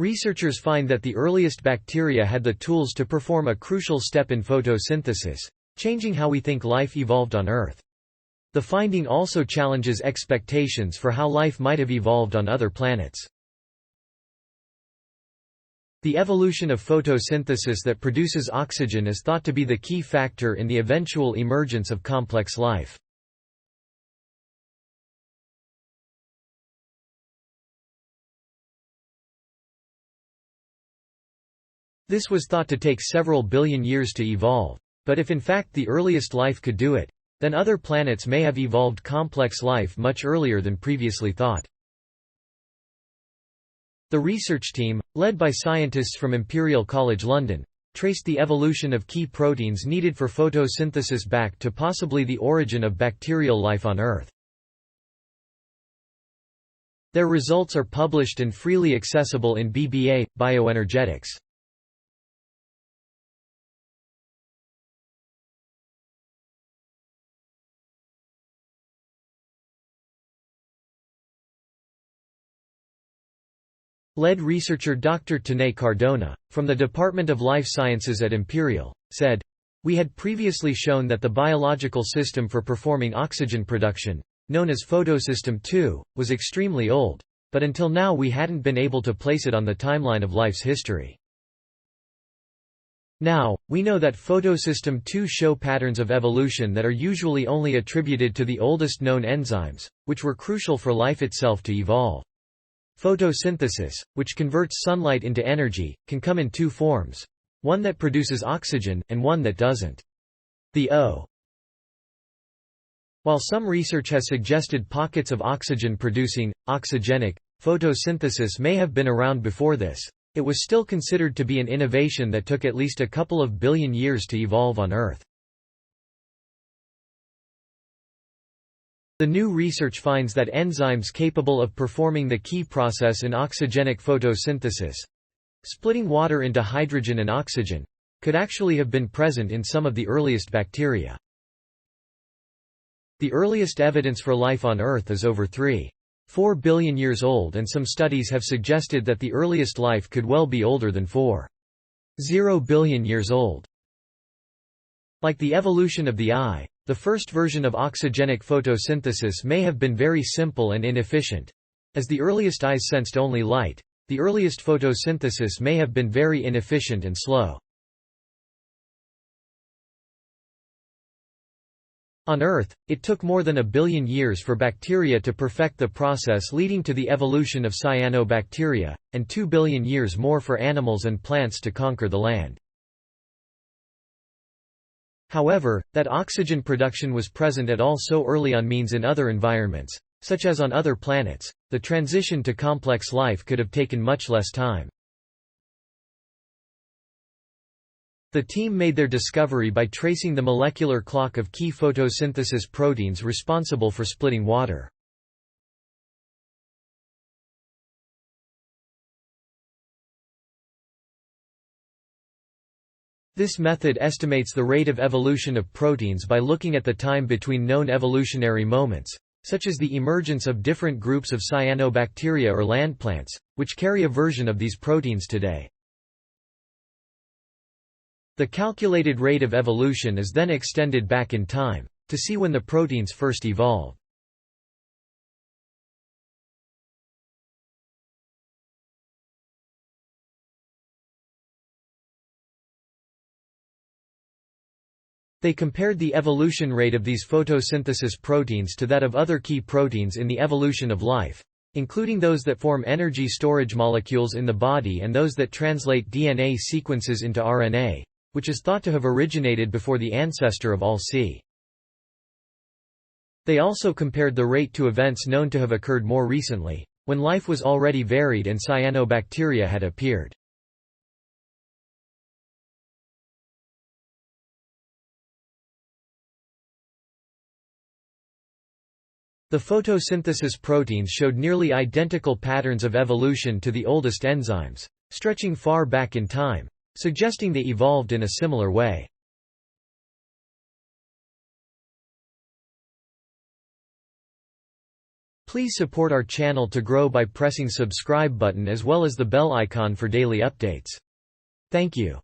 Researchers find that the earliest bacteria had the tools to perform a crucial step in photosynthesis, changing how we think life evolved on Earth. The finding also challenges expectations for how life might have evolved on other planets. The evolution of photosynthesis that produces oxygen is thought to be the key factor in the eventual emergence of complex life. This was thought to take several billion years to evolve. But if in fact the earliest life could do it, then other planets may have evolved complex life much earlier than previously thought. The research team, led by scientists from Imperial College London, traced the evolution of key proteins needed for photosynthesis back to possibly the origin of bacterial life on Earth. Their results are published and freely accessible in BBA Bioenergetics. Lead researcher Dr. Tanay Cardona, from the Department of Life Sciences at Imperial, said, "We had previously shown that the biological system for performing oxygen production, known as photosystem II, was extremely old, but until now we hadn't been able to place it on the timeline of life's history. Now, we know that photosystem II show patterns of evolution that are usually only attributed to the oldest known enzymes, which were crucial for life itself to evolve. Photosynthesis, which converts sunlight into energy, can come in two forms: one that produces oxygen, and one that doesn't. While some research has suggested pockets of oxygen-producing, oxygenic, photosynthesis may have been around before this, it was still considered to be an innovation that took at least a couple of billion years to evolve on Earth. The new research finds that enzymes capable of performing the key process in oxygenic photosynthesis, splitting water into hydrogen and oxygen, could actually have been present in some of the earliest bacteria. The earliest evidence for life on Earth is over 3.4 billion years old, and some studies have suggested that the earliest life could well be older than 4.0 billion years old. Like the evolution of the eye, the first version of oxygenic photosynthesis may have been very simple and inefficient. As the earliest eyes sensed only light, the earliest photosynthesis may have been very inefficient and slow. On Earth, it took more than 1 billion years for bacteria to perfect the process leading to the evolution of cyanobacteria, and 2 billion years more for animals and plants to conquer the land. However, that oxygen production was present at all so early on means in other environments, such as on other planets, the transition to complex life could have taken much less time. The team made their discovery by tracing the molecular clock of key photosynthesis proteins responsible for splitting water. This method estimates the rate of evolution of proteins by looking at the time between known evolutionary moments, such as the emergence of different groups of cyanobacteria or land plants, which carry a version of these proteins today. The calculated rate of evolution is then extended back in time, to see when the proteins first evolved. They compared the evolution rate of these photosynthesis proteins to that of other key proteins in the evolution of life, including those that form energy storage molecules in the body and those that translate DNA sequences into RNA, which is thought to have originated before the ancestor of all C. They also compared the rate to events known to have occurred more recently, when life was already varied and cyanobacteria had appeared. The photosynthesis proteins showed nearly identical patterns of evolution to the oldest enzymes, stretching far back in time, suggesting they evolved in a similar way. Please support our channel to grow by pressing subscribe button as well as the bell icon for daily updates. Thank you.